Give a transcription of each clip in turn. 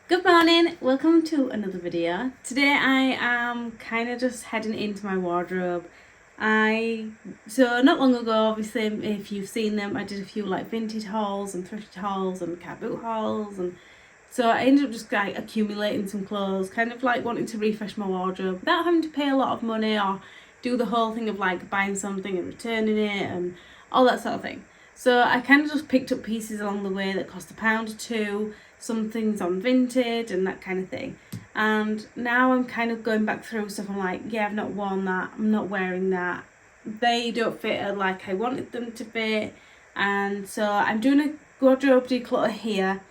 Good morning, welcome to another video. Today I am kind of just heading into my wardrobe. So not long ago, obviously, if you've seen them, I did a few like vintage hauls and thrifted hauls and cat boot hauls, and so I ended up just like accumulating some clothes, kind of like wanting to refresh my wardrobe without having to pay a lot of money or do the whole thing of like buying something and returning it and all that sort of thing. So I kind of just picked up pieces along the way that cost £1 or £2, some things on Vinted and that kind of thing. And now I'm kind of going back through stuff. I'm like, yeah, I've not worn that, I'm not wearing that, they don't fit like I wanted them to fit. And so I'm doing a wardrobe declutter here.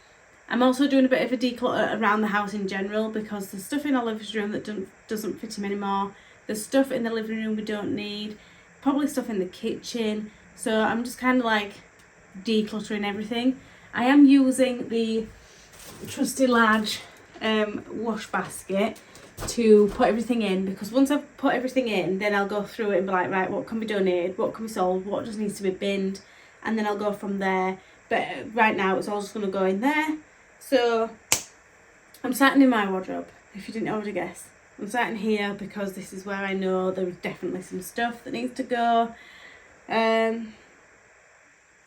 I'm also doing a bit of a declutter around the house in general, because there's stuff in Oliver's room that doesn't fit him anymore. There's stuff in the living room we don't need, probably stuff in the kitchen. So I'm just kind of like decluttering everything. I am using the trusty large wash basket to put everything in, because once I've put everything in, then I'll go through it and be like, right, what can be donated, what can be sold, what just needs to be binned, and then I'll go from there. But right now it's all just going to go in there. So I'm starting in my wardrobe, if you didn't already guess. I'm starting here because this is where I know there is definitely some stuff that needs to go.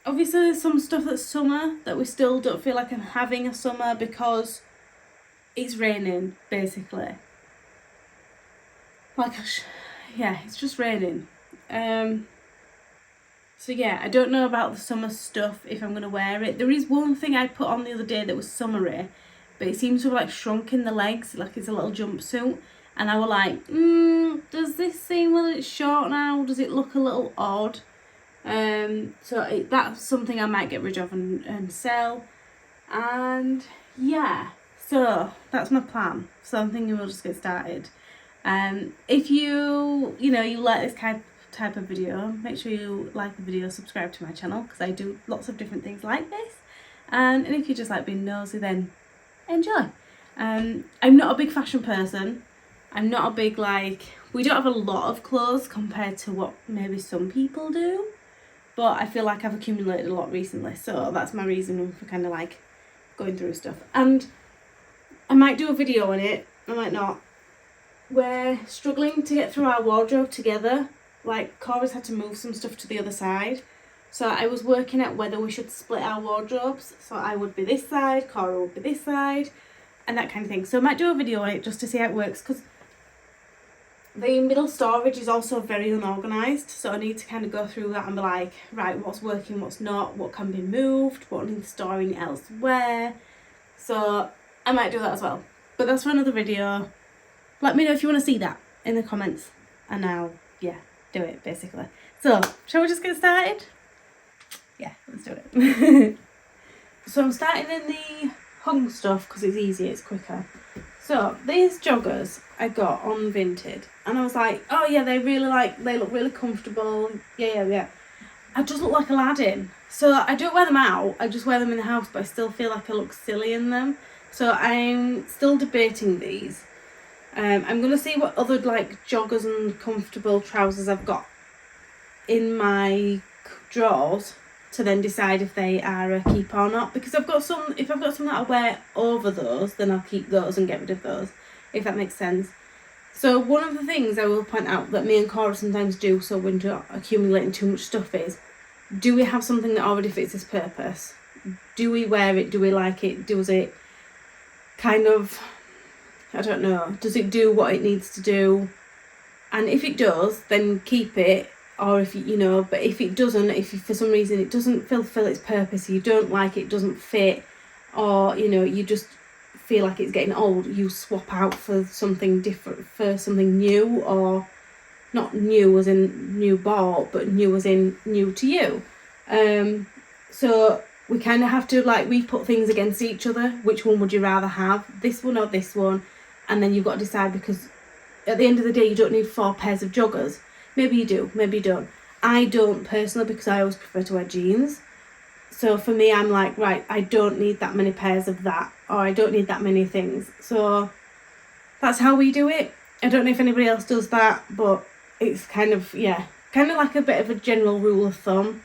Obviously there's some stuff that's summer that we still don't feel like I'm having a summer because it's raining, basically. Yeah, it's just raining. So yeah, I don't know about the summer stuff, if I'm going to wear it. There is one thing I put on the other day that was summery, but it seems to have like shrunk in the legs, like it's a little jumpsuit. And I was like, does this seem a little short now? Does it look a little odd? That's something I might get rid of and sell. And yeah, so that's my plan. So I'm thinking we'll just get started. If you like this type of video, make sure you like the video, subscribe to my channel, because I do lots of different things like this. And if you just like being nosy, then enjoy. I'm not a big fashion person. I'm not a big we don't have a lot of clothes compared to what maybe some people do, but I feel like I've accumulated a lot recently, so that's my reason for kind of like going through stuff. And I might do a video on it, I might not. We're struggling to get through our wardrobe together. Like, Cora's had to move some stuff to the other side, so I was working out whether we should split our wardrobes, so I would be this side, Cora would be this side, and that kind of thing. So I might do a video on it just to see how it works, because the middle storage is also very unorganised, so I need to kind of go through that and be like, right, what's working, what's not, what can be moved, what needs storing elsewhere. So I might do that as well, but that's for another video. Let me know if you want to see that in the comments, and I'll do it basically. So shall we just get started? Yeah, let's do it. So I'm starting in the hung stuff because it's easier, it's quicker. So these joggers I got on Vinted, and I was like, oh yeah, they look really comfortable. Yeah. I just look like Aladdin. So I don't wear them out, I just wear them in the house, but I still feel like I look silly in them. So I'm still debating these. I'm going to see what other joggers and comfortable trousers I've got in my drawers to then decide if they are a keep or not, because if I've got some that I wear over those, then I'll keep those and get rid of those, if that makes sense. So one of the things I will point out that me and Cora sometimes do, so we're not accumulating too much stuff, is, do we have something that already fits this purpose? Do we wear it? Do we like it? Does it kind of, I don't know, does it do what it needs to do? And if it does, then keep it. Or if but if it doesn't, if for some reason it doesn't fulfill its purpose, you don't like it, doesn't fit, or you just feel like it's getting old, you swap out for something different, for something new, or not new as in new bought, but new as in new to you. So we kind of have to we put things against each other. Which one would you rather have, this one or this one? And then you've got to decide, because at the end of the day you don't need 4 pairs of joggers. Maybe you do, maybe you don't. I don't personally, because I always prefer to wear jeans. So for me, I'm like, right, I don't need that many pairs of that, or I don't need that many things. So that's how we do it. I don't know if anybody else does that, but it's kind of like a bit of a general rule of thumb.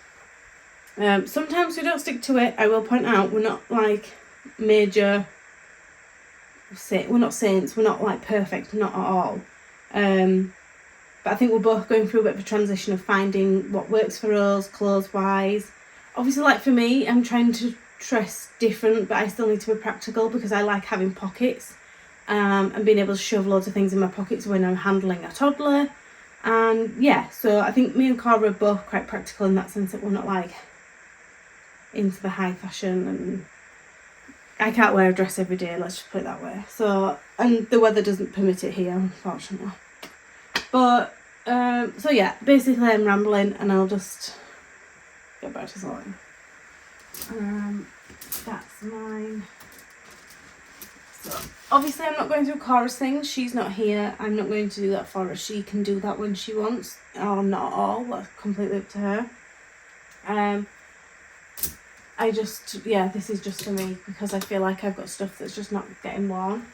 Sometimes we don't stick to it. I will point out, we're not major we're not saints, we're not like perfect, not at all. But I think we're both going through a bit of a transition of finding what works for us, clothes-wise. Obviously, like for me, I'm trying to dress different, but I still need to be practical because I like having pockets and being able to shove loads of things in my pockets when I'm handling a toddler. And yeah, so I think me and Cara are both quite practical in that sense that we're not like into the high fashion, and I can't wear a dress every day, let's just put it that way. So, and the weather doesn't permit it here, unfortunately. But, so yeah, basically I'm rambling and I'll just get back to sorting. That's mine. So, obviously I'm not going through Cara's things, she's not here, I'm not going to do that for her. She can do that when she wants, or not at all, that's completely up to her. This is just for me because I feel like I've got stuff that's just not getting worn.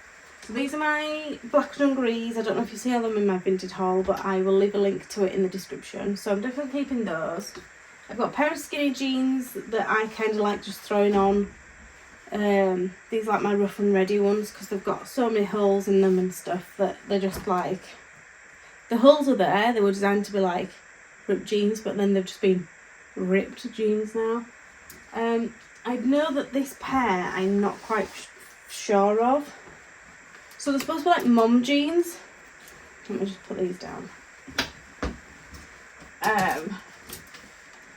So these are my black dungarees. I don't know if you see them in my vintage haul, but I will leave a link to it in the description. So I'm definitely keeping those. I've got a pair of skinny jeans that I kind of like just throwing on. These are like my rough and ready ones because they've got so many holes in them and stuff that they're just like, the holes are there, they were designed to be like ripped jeans, but then they've just been ripped jeans now. I know that this pair I'm not quite sure of. So they're supposed to be like mum jeans. Let me just put these down.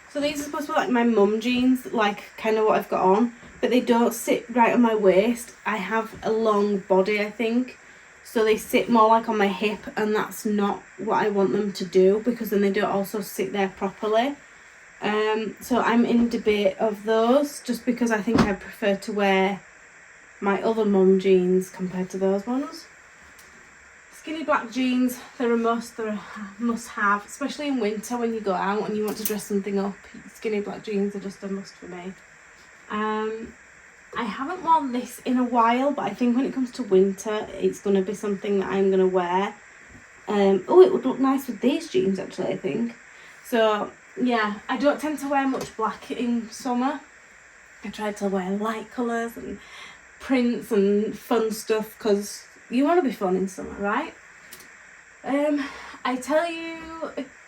So these are supposed to be like my mum jeans, like kind of what I've got on, but they don't sit right on my waist. I have a long body, I think, so they sit more like on my hip, and that's not what I want them to do because then they don't also sit there properly. So I'm in debate of those just because I think I prefer to wear my other mum jeans compared to those ones. Skinny black jeans, they're a must, they're a must have, especially in winter when you go out and you want to dress something up. Skinny black jeans are just a must for me. I haven't worn this in a while, but I think when it comes to winter it's going to be something that I'm going to wear. Oh, it would look nice with these jeans actually, I think. So yeah, I don't tend to wear much black in summer. I try to wear light colours and prints and fun stuff because you want to be fun in summer, right? I tell you,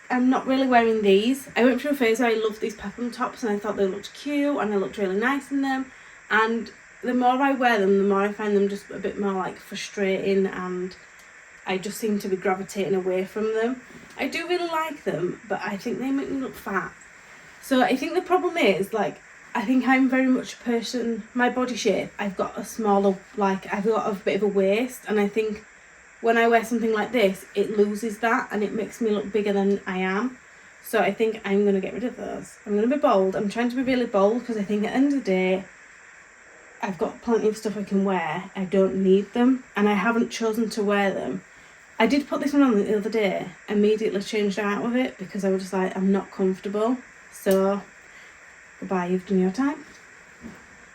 I'm not really wearing these. I went through a phase where I loved these peplum tops and I thought they looked cute and I looked really nice in them, and the more I wear them, the more I find them just a bit more like frustrating, and I just seem to be gravitating away from them. I do really like them, but I think they make me look fat. So I think the problem is, like, I think I'm very much a person, my body shape, I've got a smaller, like, I've got a bit of a waist, and I think when I wear something like this, it loses that, and it makes me look bigger than I am. So I think I'm going to get rid of those. I'm going to be bold. I'm trying to be really bold, because I think at the end of the day, I've got plenty of stuff I can wear. I don't need them, and I haven't chosen to wear them. I did put this one on the other day, immediately changed out of it, because I was just like, I'm not comfortable. So, goodbye, you've done your time.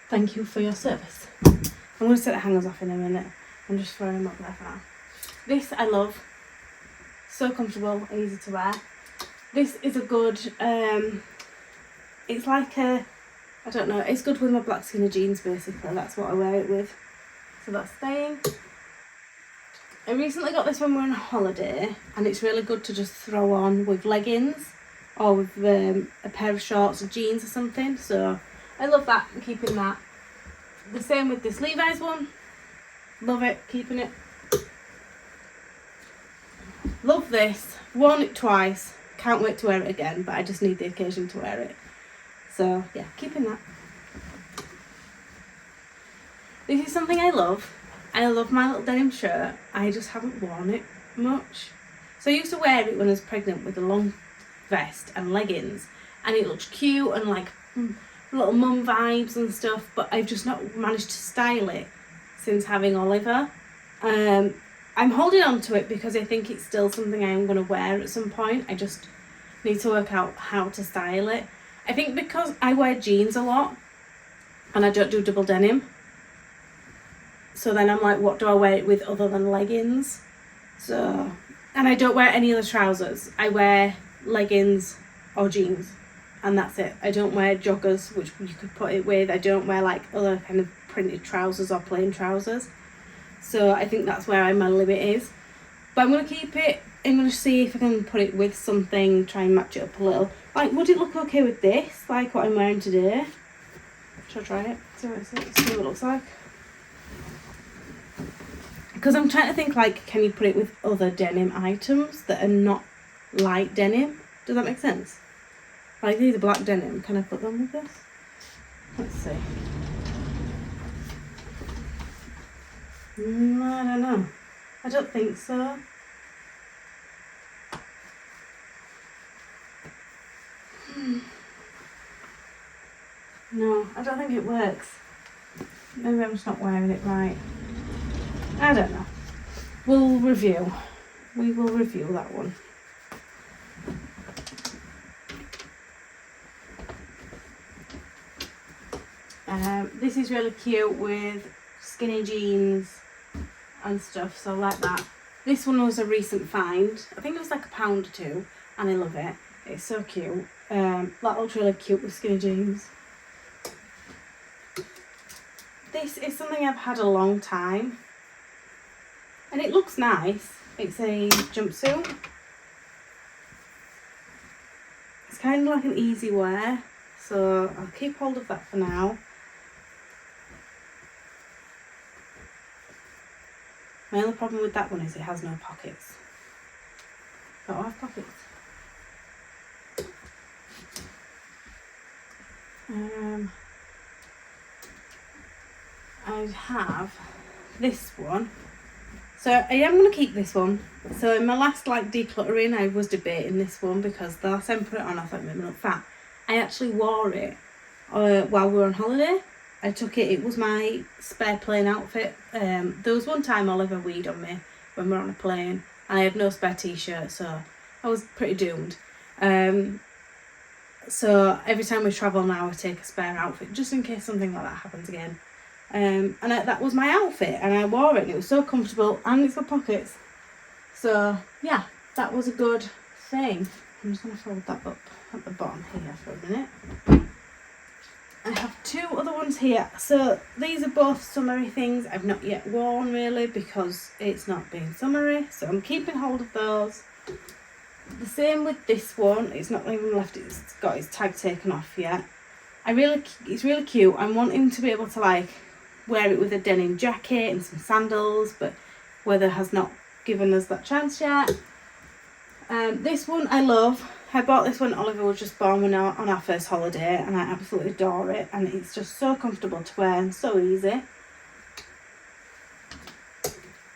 Thank you for your service. I'm going to set the hangers off in a minute. I'm just throwing them up there for now. This I love. So comfortable, easy to wear. This is a good, it's like a, I don't know, it's good with my black skinny jeans basically. That's what I wear it with. So that's staying. I recently got this when we were on holiday, and it's really good to just throw on with leggings or with a pair of shorts or jeans or something. So I love that, I'm keeping that. The same with this Levi's one. Love it, keeping it. Love this. Worn it twice. Can't wait to wear it again, but I just need the occasion to wear it. So yeah, keeping that. This is something I love. I love my little denim shirt. I just haven't worn it much. So I used to wear it when I was pregnant with a long vest and leggings, and it looked cute and like little mum vibes and stuff, but I've just not managed to style it since having Oliver. I'm holding on to it because I think it's still something I'm going to wear at some point. I just need to work out how to style it. I think because I wear jeans a lot and I don't do double denim, so then I'm like, what do I wear it with other than leggings? So, and I don't wear any other trousers. I wear leggings or jeans, and that's it. I don't wear joggers, which you could put it with. I don't wear like other kind of printed trousers or plain trousers. So I think that's where my limit is. But I'm going to keep it. I'm going to see if I can put it with something, try and match it up a little. Like, would it look okay with this? Like what I'm wearing today? Should I try it? See what it looks like. Because I'm trying to think, like, can you put it with other denim items that are not light denim? Does that make sense? Like, these are black denim. Can I put them with this? Let's see. I don't know. I don't think so. No, I don't think it works. Maybe I'm just not wearing it right. I don't know. We'll review. We will review that one. This is really cute with skinny jeans and stuff, so I like that. This one was a recent find. I think it was like £1 or £2, and I love it. It's so cute. That looks really cute with skinny jeans. This is something I've had a long time, and it looks nice. It's a jumpsuit. It's kind of like an easy wear, so I'll keep hold of that for now. My only problem with that one is it has no pockets. Don't have pockets. I have this one. So I am going to keep this one. So in my last decluttering, I was debating this one because the last time I put it on, I thought it made me look fat. I actually wore it while we were on holiday. I took it, it was my spare plane outfit. There was one time Oliver weed on me when we were on a plane, and I had no spare t-shirt, so I was pretty doomed. So every time we travel now, I take a spare outfit just in case something like that happens again. That was my outfit, and I wore it, and it was so comfortable, and it's got pockets. So yeah, that was a good thing. I'm just going to fold that up at the bottom here for a minute. I have two other ones here. So these are both summery things I've not yet worn really because it's not been summery. So I'm keeping hold of those. The same with this one. It's not even left. It's got its tag taken off yet. It's really cute. I'm wanting to be able to wear it with a denim jacket and some sandals, but weather has not given us that chance yet. This one I love. I bought this when Oliver was just born on our first holiday, and I absolutely adore it, and it's just so comfortable to wear and so easy.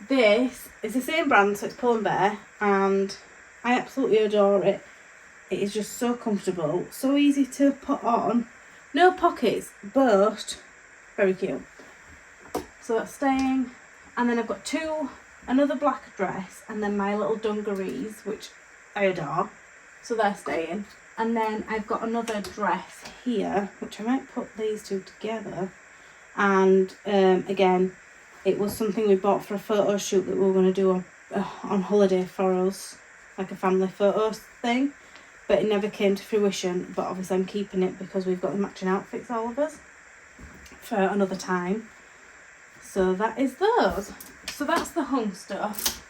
This is the same brand, so it's Pull & Bear, and I absolutely adore it. It is just so comfortable, so easy to put on. No pockets, but very cute. So that's staying. And then I've got another black dress, and then my little dungarees, which I adore. So they're staying. And then I've got another dress here, which I might put these two together. And again, it was something we bought for a photo shoot that we were going to do on holiday for us, like a family photos thing. But it never came to fruition. But obviously I'm keeping it because we've got the matching outfits, all of us, for another time. So that is those. So that's the hung stuff.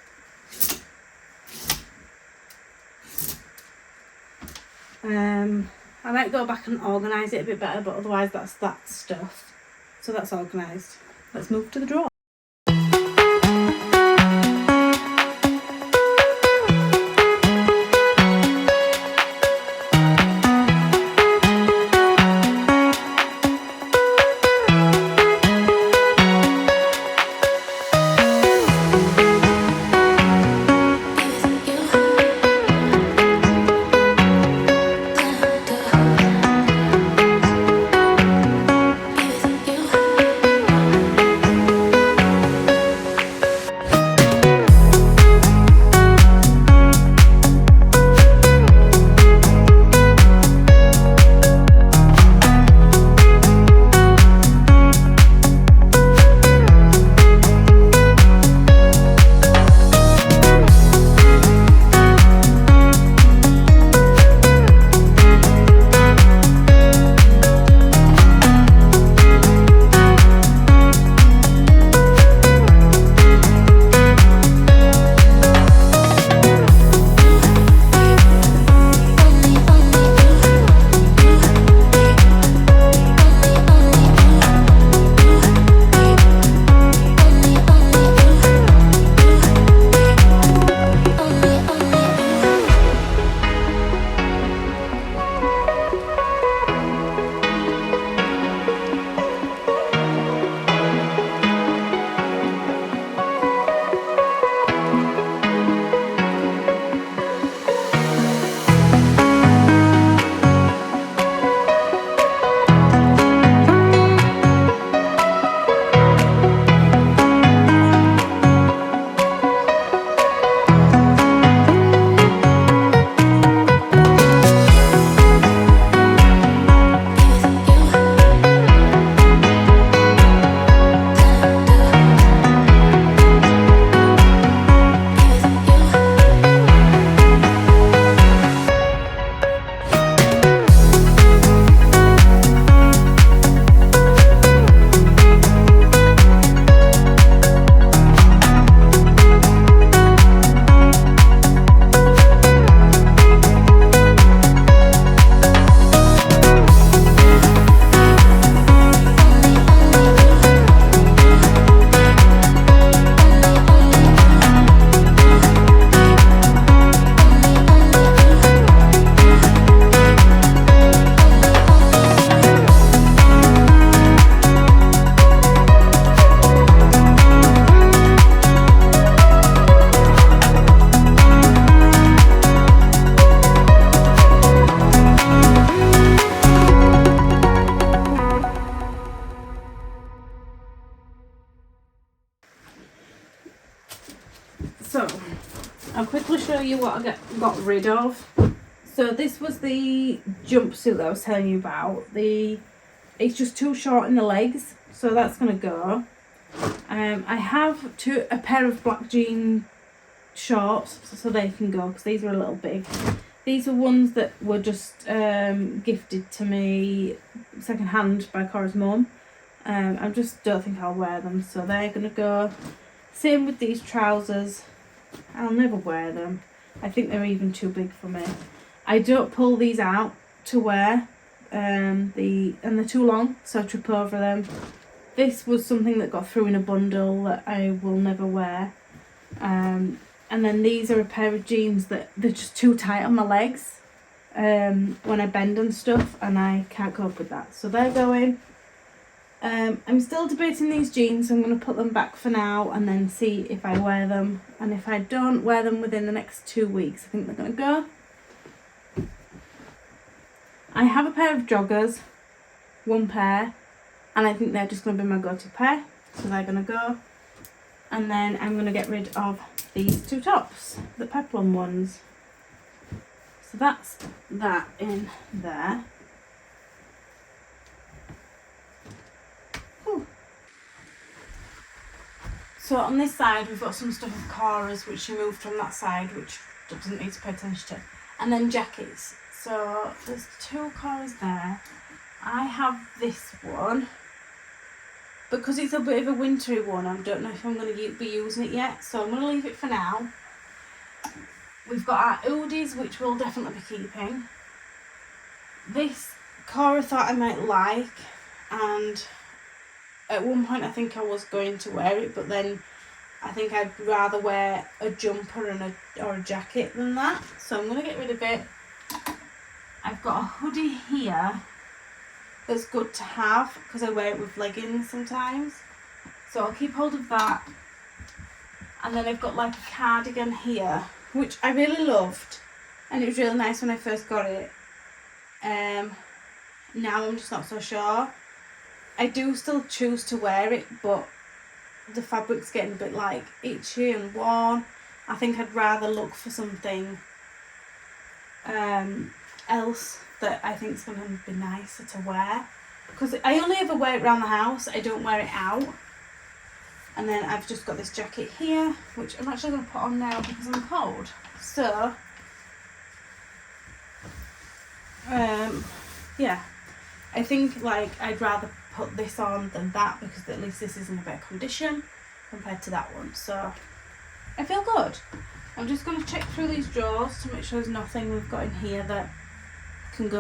I might go back and organise it a bit better, but otherwise that's that stuff. So that's organised. Let's move to the drawer. So I'll quickly show you what I got rid of. So this was the jumpsuit that I was telling you about. It's just too short in the legs, so that's gonna go. I have a pair of black jean shorts, so they can go because these are a little big. These are ones that were just gifted to me second hand by Cora's mum. I just don't think I'll wear them, so they're gonna go. Same with these trousers. I'll never wear them. I think they're even too big for me. I don't pull these out to wear, and they're too long, so I trip over them. This was something that got through in a bundle that I will never wear. And then these are a pair of jeans that they're just too tight on my legs when I bend and stuff, and I can't cope with that. So they're going. I'm still debating these jeans, so I'm going to put them back for now and then see if I wear them. And if I don't wear them within the next 2 weeks, I think they're going to go. I have a pair of joggers, one pair, and I think they're just going to be my go-to pair, so they're going to go. And then I'm going to get rid of these two tops, the peplum ones. So that's that in there. Whew. So on this side we've got some stuff of Cora's which she moved from that side, which doesn't need to pay attention to. And then jackets. So there's two Cora's there. I have this one. Because it's a bit of a wintry one, I don't know if I'm going to be using it yet, so I'm going to leave it for now. We've got our hoodies, which we'll definitely be keeping. This Cora thought I might like, and at one point I think I was going to wear it, but then I think I'd rather wear a jumper and or a jacket than that, so I'm going to get rid of it. I've got a hoodie here that's good to have because I wear it with leggings sometimes, so I'll keep hold of that. And then I've got like a cardigan here which I really loved, and it was really nice when I first got it. Now I'm just not so sure. I do still choose to wear it, but the fabric's getting a bit like itchy and worn. I think I'd rather look for something else that I think is going to be nicer to wear, because I only ever wear it around the house, I don't wear it out. And then I've just got this jacket here which I'm actually going to put on now because I'm cold. So yeah, I think like I'd rather put this on than that, because at least this is in a better condition compared to that one, so I feel good. I'm just going to check through these drawers to make sure there's nothing we've got in here that can go.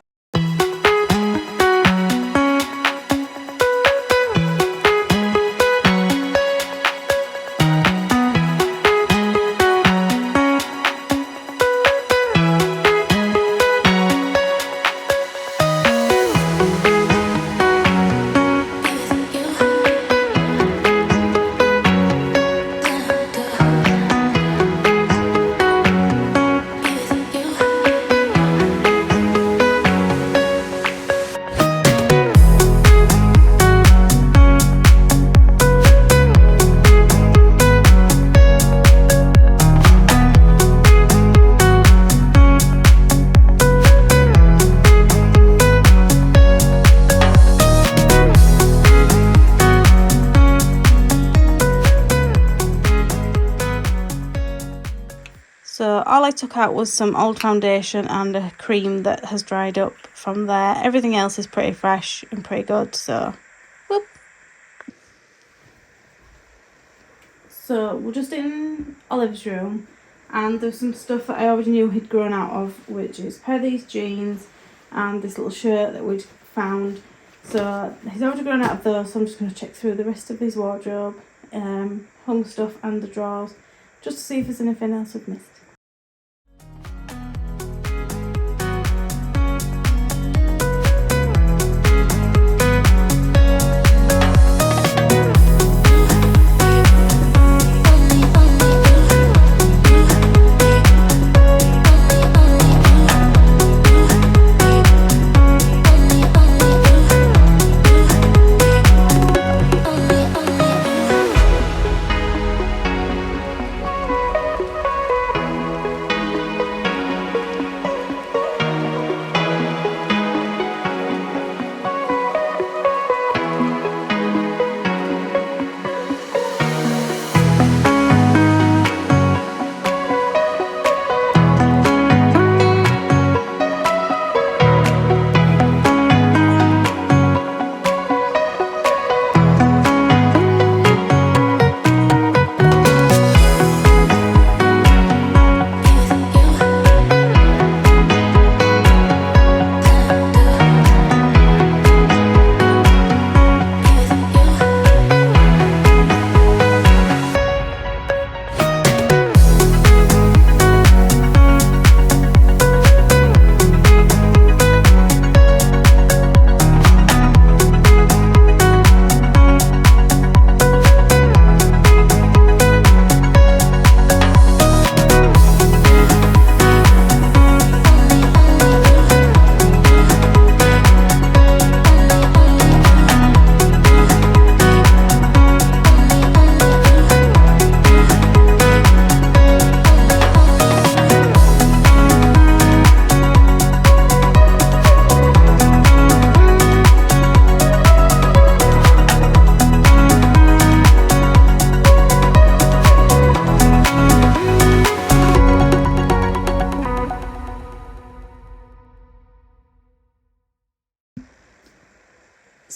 So all I took out was some old foundation and a cream that has dried up from there. Everything else is pretty fresh and pretty good, so whoop. So we're just in Olive's room, and there's some stuff that I already knew he'd grown out of, which is a pair of these jeans and this little shirt that we'd found. So he's already grown out of those, so I'm just going to check through the rest of his wardrobe, hung stuff and the drawers, just to see if there's anything else we've missed.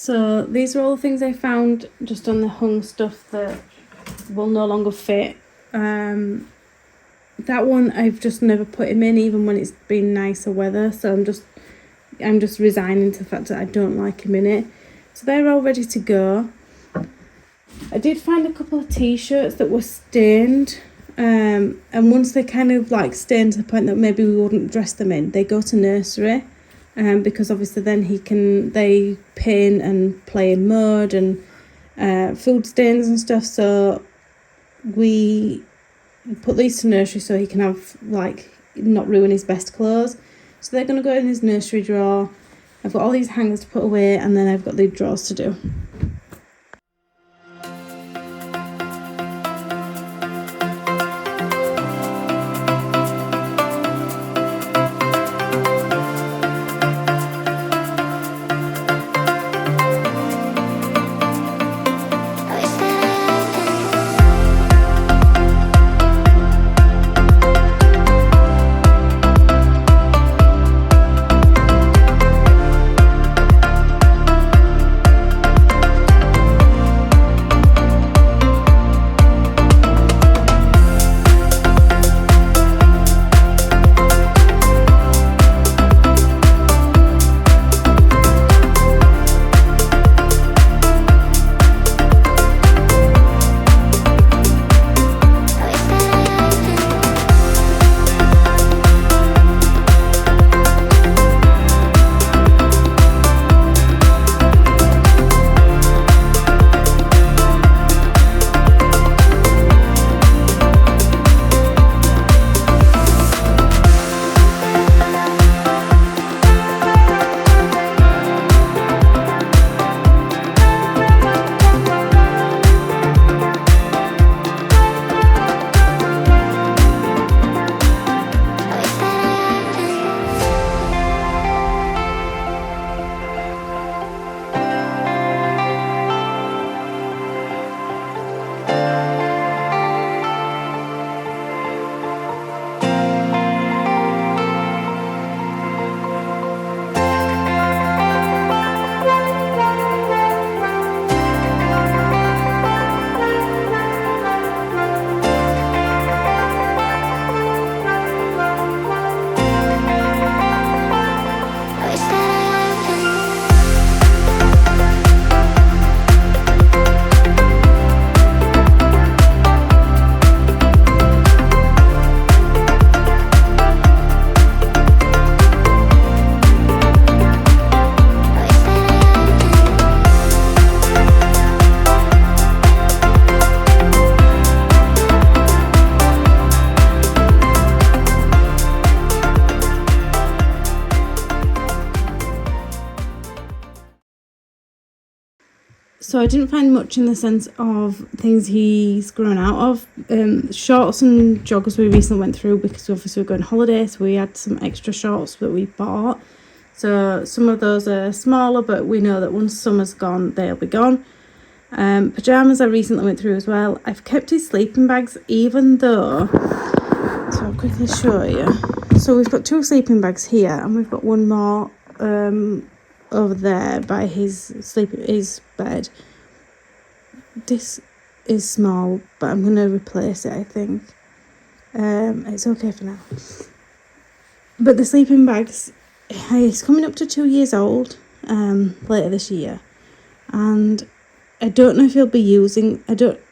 So these are all the things I found just on the hung stuff that will no longer fit. That one I've just never put him in, even when it's been nicer weather, so I'm just resigning to the fact that I don't like him in it. So they're all ready to go. I did find a couple of t-shirts that were stained, and once they kind of like stained to the point that maybe we wouldn't dress them in, they go to nursery, because obviously then they paint and play in mud and food stains and stuff, so we put these to nursery so he can have, like, not ruin his best clothes. So they're going to go in his nursery drawer. I've got all these hangers to put away, and then I've got the drawers to do. So I didn't find much in the sense of things he's grown out of. Shorts and joggers we recently went through because obviously we're going on holiday, so we had some extra shorts that we bought. So some of those are smaller, but we know that once summer's gone, they'll be gone. Pyjamas I recently went through as well. I've kept his sleeping bags, even though, so I'll quickly show you. So we've got 2 sleeping bags here, and we've got one more over there by his bed. This is small, but I'm going to replace it, I think. It's okay for now. But the sleeping bags, he's coming up to 2 years old later this year, and I don't know if he'll be using,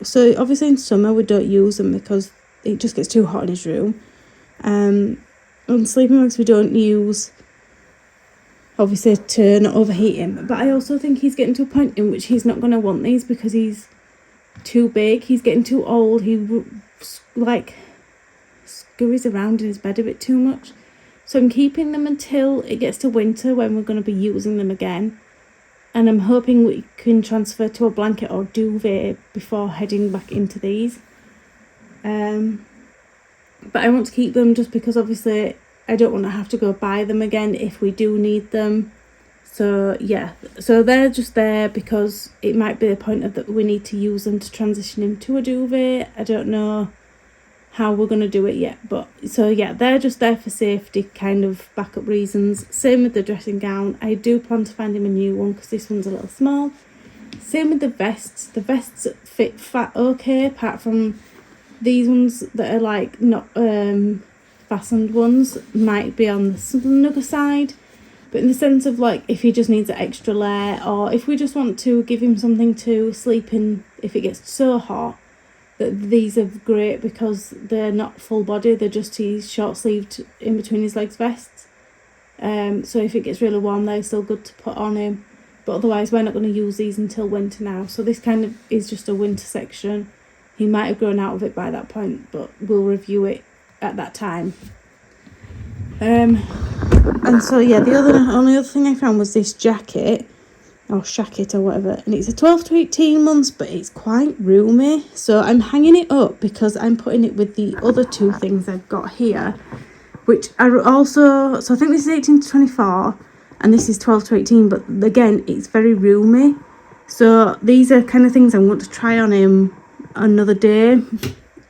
so obviously in summer we don't use them because it just gets too hot in his room. And sleeping bags we don't use, obviously, to not overheat him. But I also think he's getting to a point in which he's not going to want these because he's too big. He's getting too old. He like scurries around in his bed a bit too much. So I'm keeping them until it gets to winter when we're going to be using them again. And I'm hoping we can transfer to a blanket or duvet before heading back into these. But I want to keep them just because obviously I don't want to have to go buy them again if we do need them. So yeah, so they're just there because it might be the point of that we need to use them to transition him to a duvet. I don't know how we're going to do it yet. But so yeah, they're just there for safety kind of backup reasons. Same with the dressing gown. I do plan to find him a new one because this one's a little small. Same with the vests. The vests fit okay, apart from these ones that are like not fastened ones might be on the snugger side. But in the sense of like if he just needs an extra layer, or if we just want to give him something to sleep in if it gets so hot, that these are great because they're not full body, they're just his short sleeved in between his legs vests. So if it gets really warm, they're still good to put on him. But otherwise we're not going to use these until winter now. So this kind of is just a winter section. He might have grown out of it by that point, but we'll review it at that time. And so yeah, the only other thing I found was this jacket, or shacket or whatever, and it's a 12 to 18 months, but it's quite roomy. So I'm hanging it up because I'm putting it with the other two things I've got here, which are also, so I think this is 18 to 24 and this is 12 to 18, but again, it's very roomy. So these are kind of things I want to try on him another day,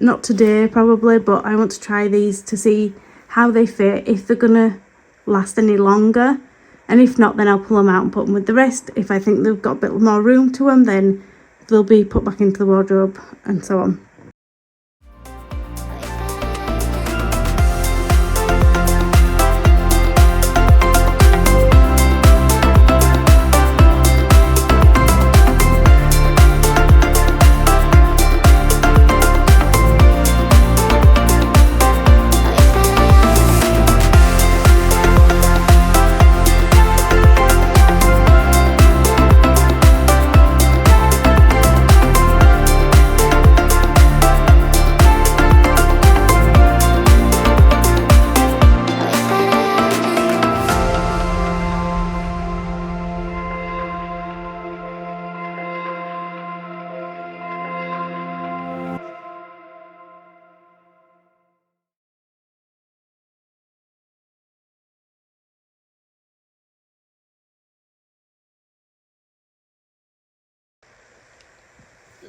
not today probably, but I want to try these to see how they fit, if they're gonna last any longer, and if not, then I'll pull them out and put them with the rest. If I think they've got a bit more room to them, then they'll be put back into the wardrobe and so on.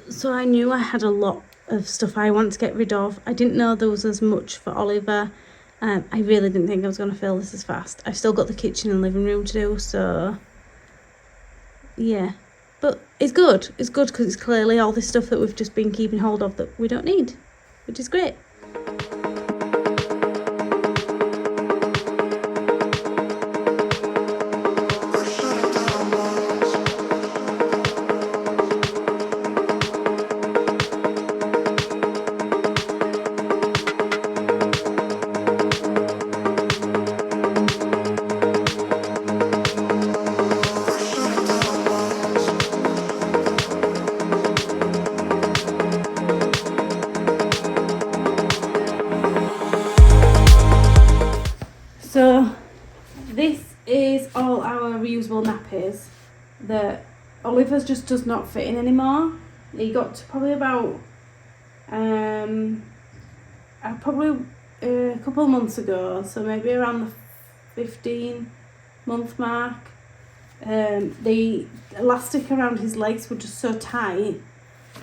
So I knew I had a lot of stuff I want to get rid of. I didn't know there was as much for Oliver. I really didn't think I was going to fill this as fast. I've still got the kitchen and living room to do, so yeah. But it's good. It's good because it's clearly all this stuff that we've just been keeping hold of that we don't need, which is great. So this is all our reusable nappies that Oliver's just does not fit in anymore. He got to probably about a couple of months ago, so maybe around the 15-month mark. The elastic around his legs were just so tight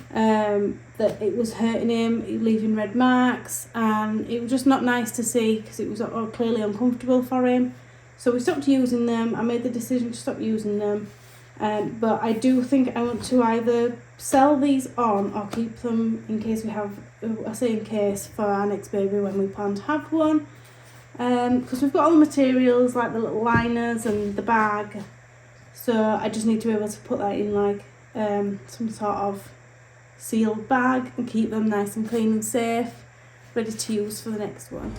that it was hurting him, leaving red marks, and it was just not nice to see because it was clearly uncomfortable for him. So we stopped using them. I made the decision to stop using them, but I do think I want to either sell these on or keep them in case we have, I say in case, for our next baby when we plan to have one, because we've got all the materials like the little liners and the bag, so I just need to be able to put that in like some sort of sealed bag and keep them nice and clean and safe, ready to use for the next one.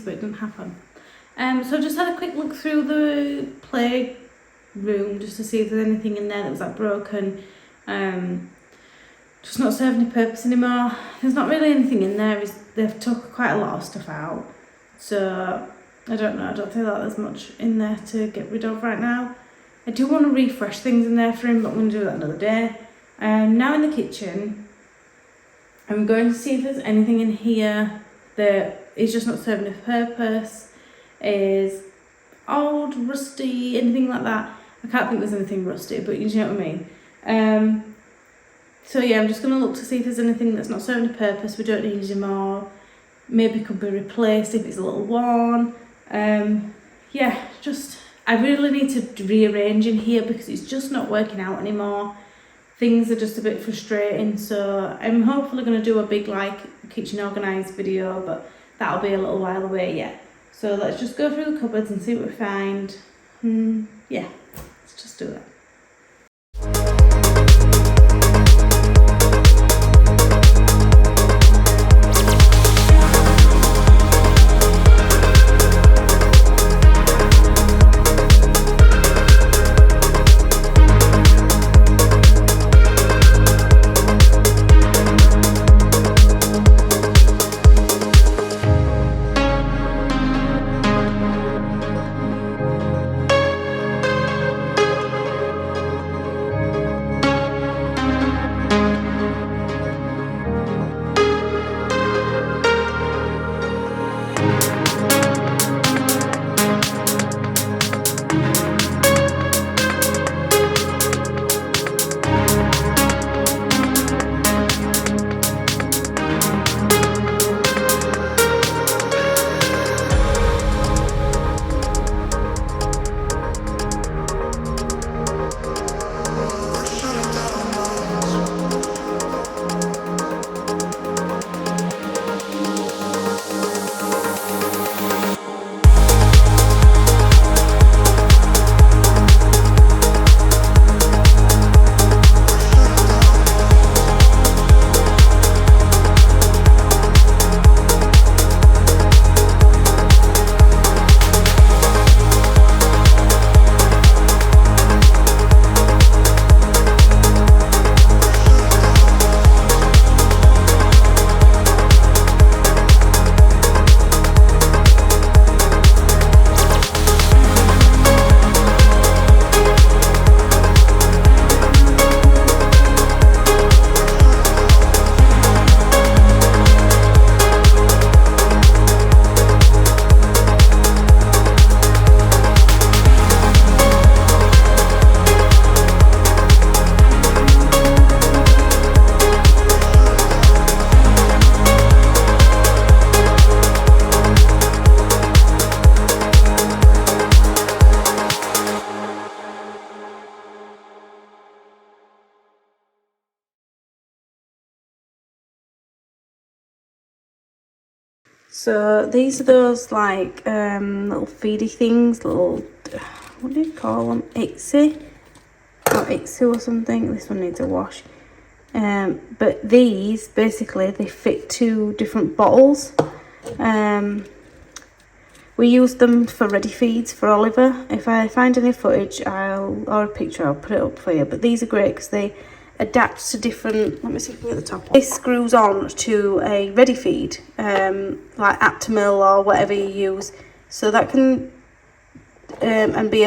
But it doesn't happen. So I just had a quick look through the playroom just to see if there's anything in there that was like broken, just not serving any purpose anymore. There's not really anything in there. They've took quite a lot of stuff out, so I don't know. I don't think that there's much in there to get rid of right now. I do want to refresh things in there for him, but I'm going to do that another day. Now in the kitchen, I'm going to see if there's anything in here that is just not serving a purpose, is old, rusty, anything like that. I can't think there's anything rusty, but you know what I mean. So yeah, I'm just going to look to see if there's anything that's not serving a purpose, we don't need anymore, maybe could be replaced if it's a little worn. Yeah, just, I really need to rearrange in here because it's just not working out anymore. Things are just a bit frustrating, so I'm hopefully going to do a big like kitchen organised video, but that'll be a little while away yet. So let's just go through the cupboards and see what we find. Yeah, let's just do that. So these are those like little feedy things, little, what do you call them, Ixie or Ixu or something. This one needs a wash. But these basically they fit 2 different bottles. We use them for ready feeds for Oliver. If I find any footage or a picture, I'll put it up for you. But these are great because they adapt to different, let me see if we get the top. This screws on to a ready feed, like Aptamil or whatever you use. So that can and be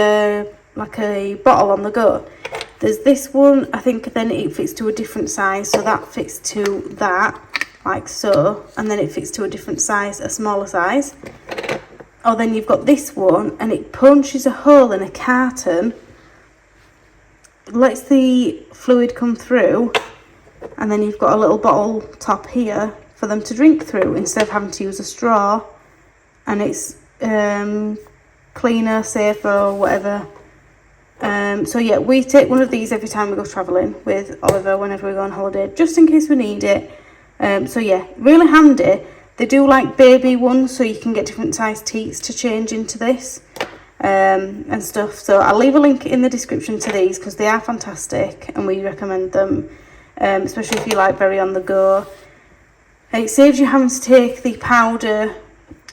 like a bottle on the go. There's this one, I think then it fits to a different size. So that fits to that, like so. And then it fits to a different size, a smaller size. Or then you've got this one and it punches a hole in a carton, lets the fluid come through, and then you've got a little bottle top here for them to drink through instead of having to use a straw. And it's cleaner, safer, or whatever. So yeah, we take one of these every time we go travelling with Oliver whenever we go on holiday, just in case we need it. So yeah, really handy. They do like baby ones, so you can get different size teats to change into this and stuff. So I'll leave a link in the description to these because they are fantastic and we recommend them, especially if you like very on the go. It saves you having to take the powder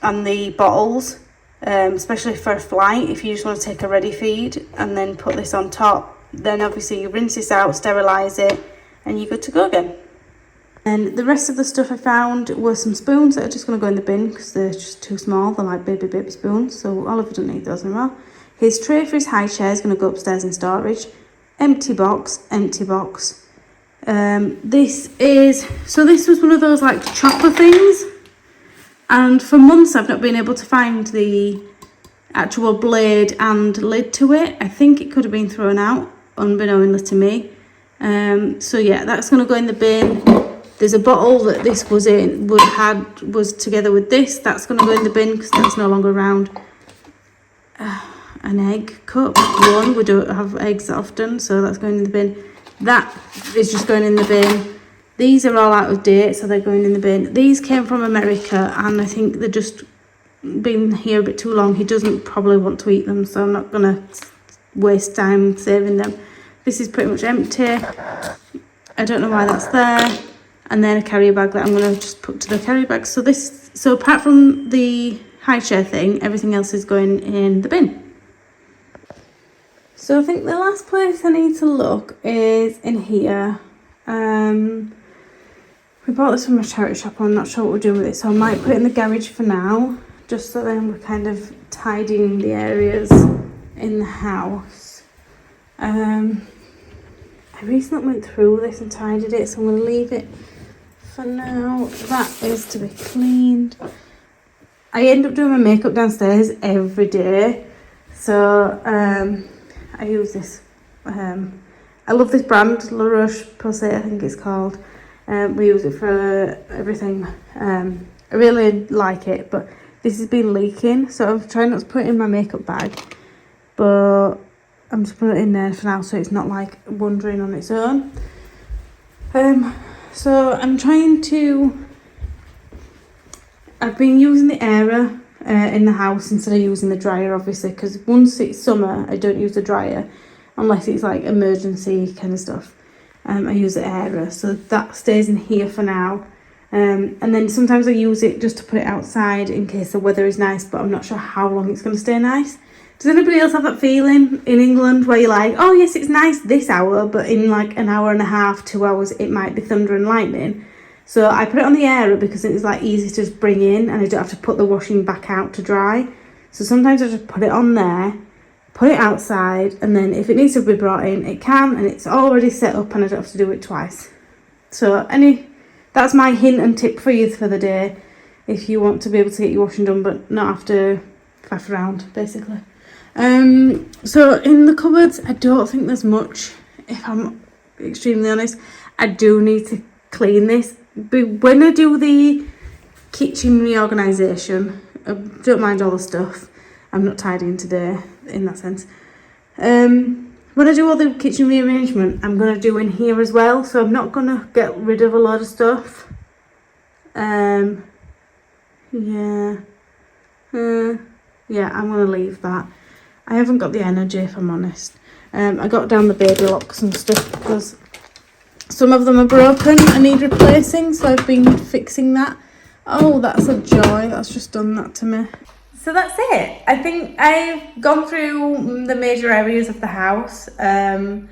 and the bottles especially for a flight. If you just want to take a ready feed and then put this on top, then obviously you rinse this out, sterilise it, and you're good to go again. And the rest of the stuff I found were some spoons that are just going to go in the bin because they're just too small. They're like baby spoons, so Oliver doesn't need those anymore. His tray for his high chair is going to go upstairs in storage. Empty box. This was one of those like chopper things, and for months I've not been able to find the actual blade and lid to it. I think it could have been thrown out unbeknownst to me. So yeah, that's going to go in the bin. There's a bottle that this was in, was together with this. That's going to go in the bin because that's no longer around. An egg cup, one. We don't have eggs often, so that's going in the bin. That is just going in the bin. These are all out of date, so they're going in the bin. These came from America, and I think they're just been here a bit too long. He doesn't probably want to eat them, so I'm not going to waste time saving them. This is pretty much empty. I don't know why that's there. And then a carrier bag that I'm going to just put to the carrier bag. So apart from the high chair thing, everything else is going in the bin. So I think the last place I need to look is in here. We bought this from a charity shop. I'm not sure what we're doing with it, so I might put it in the garage for now, just so then we're kind of tidying the areas in the house. I recently went through this and tidied it, so I'm going to leave it for now. That is to be cleaned. I end up doing my makeup downstairs every day, so I use this. I love this brand, La Roche-Posay, I think it's called. We use it for everything. I really like it, but this has been leaking, so I'm trying not to put it in my makeup bag, but I'm just putting it in there for now so it's not like wandering on its own. So I'm trying to... I've been using the airer in the house instead of using the dryer, obviously, because once it's summer I don't use the dryer unless it's like emergency kind of stuff. I use the airer, so that stays in here for now. And then sometimes I use it just to put it outside in case the weather is nice, but I'm not sure how long it's going to stay nice. Does anybody else have that feeling in England where you're like, oh yes, it's nice this hour, but in like an hour and a half, 2 hours, it might be thunder and lightning? So I put it on the airer because it's like easy to just bring in and I don't have to put the washing back out to dry. So sometimes I just put it on there, put it outside, and then if it needs to be brought in, it can, and it's already set up and I don't have to do it twice. So that's my hint and tip for you for the day, if you want to be able to get your washing done but not have to faff around, basically. So in the cupboards, I don't think there's much, if I'm extremely honest. I do need to clean this. But when I do the kitchen reorganisation, I don't mind all the stuff. I'm not tidying today in that sense. When I do all the kitchen rearrangement, I'm going to do in here as well. So I'm not going to get rid of a lot of stuff. Yeah, I'm going to leave that. I haven't got the energy, if I'm honest. I got down the baby locks and stuff because some of them are broken and need replacing, so I've been fixing that. Oh, that's a joy. That's just done that to me. So that's it. I think I've gone through the major areas of the house. I'm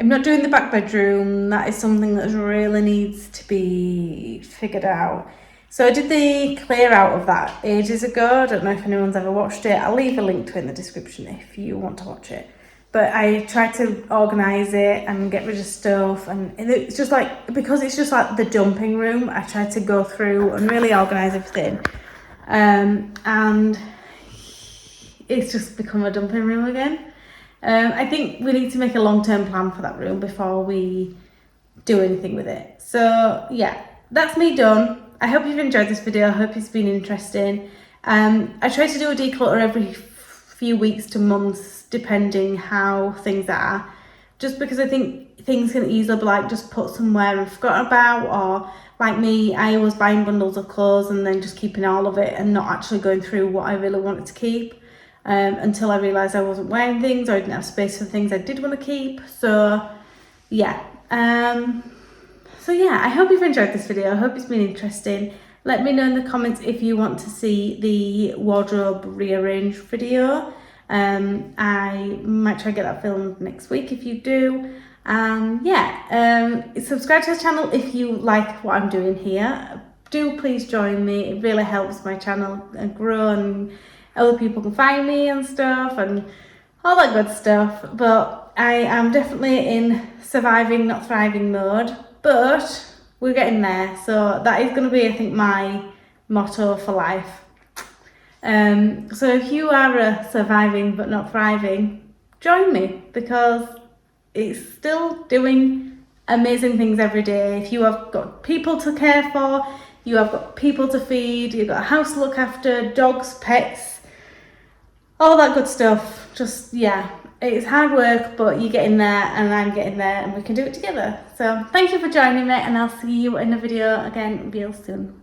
not doing the back bedroom. That is something that really needs to be figured out. So I did the clear out of that ages ago. I don't know if anyone's ever watched it. I'll leave a link to it in the description if you want to watch it. But I tried to organise it and get rid of stuff, and it's just like, because it's just like the dumping room, I tried to go through and really organise everything. And it's just become a dumping room again. I think we need to make a long-term plan for that room before we do anything with it. So yeah, that's me done. I hope you've enjoyed this video. I hope it's been interesting. I try to do a declutter every few weeks to months, depending how things are, just because I think things can easily be like just put somewhere and forgotten about, or like me, I was buying bundles of clothes and then just keeping all of it and not actually going through what I really wanted to keep, until I realised I wasn't wearing things or I didn't have space for things I did want to keep. So yeah, I hope you've enjoyed this video. I hope it's been interesting. Let me know in the comments if you want to see the wardrobe rearrange video. I might try to get that filmed next week if you do. Subscribe to the channel if you like what I'm doing here. Do please join me. It really helps my channel grow, and other people can find me and stuff and all that good stuff. But I am definitely in surviving, not thriving mode, but we're getting there. So that is going to be, I think, my motto for life. So if you are surviving but not thriving, join me, because it's still doing amazing things every day. If you have got people to care for, you have got people to feed, you've got a house to look after, dogs, pets, all that good stuff. Just, yeah, it's hard work, but you're getting there and I'm getting there, and we can do it together. So thank you for joining me, and I'll see you in a video again real soon.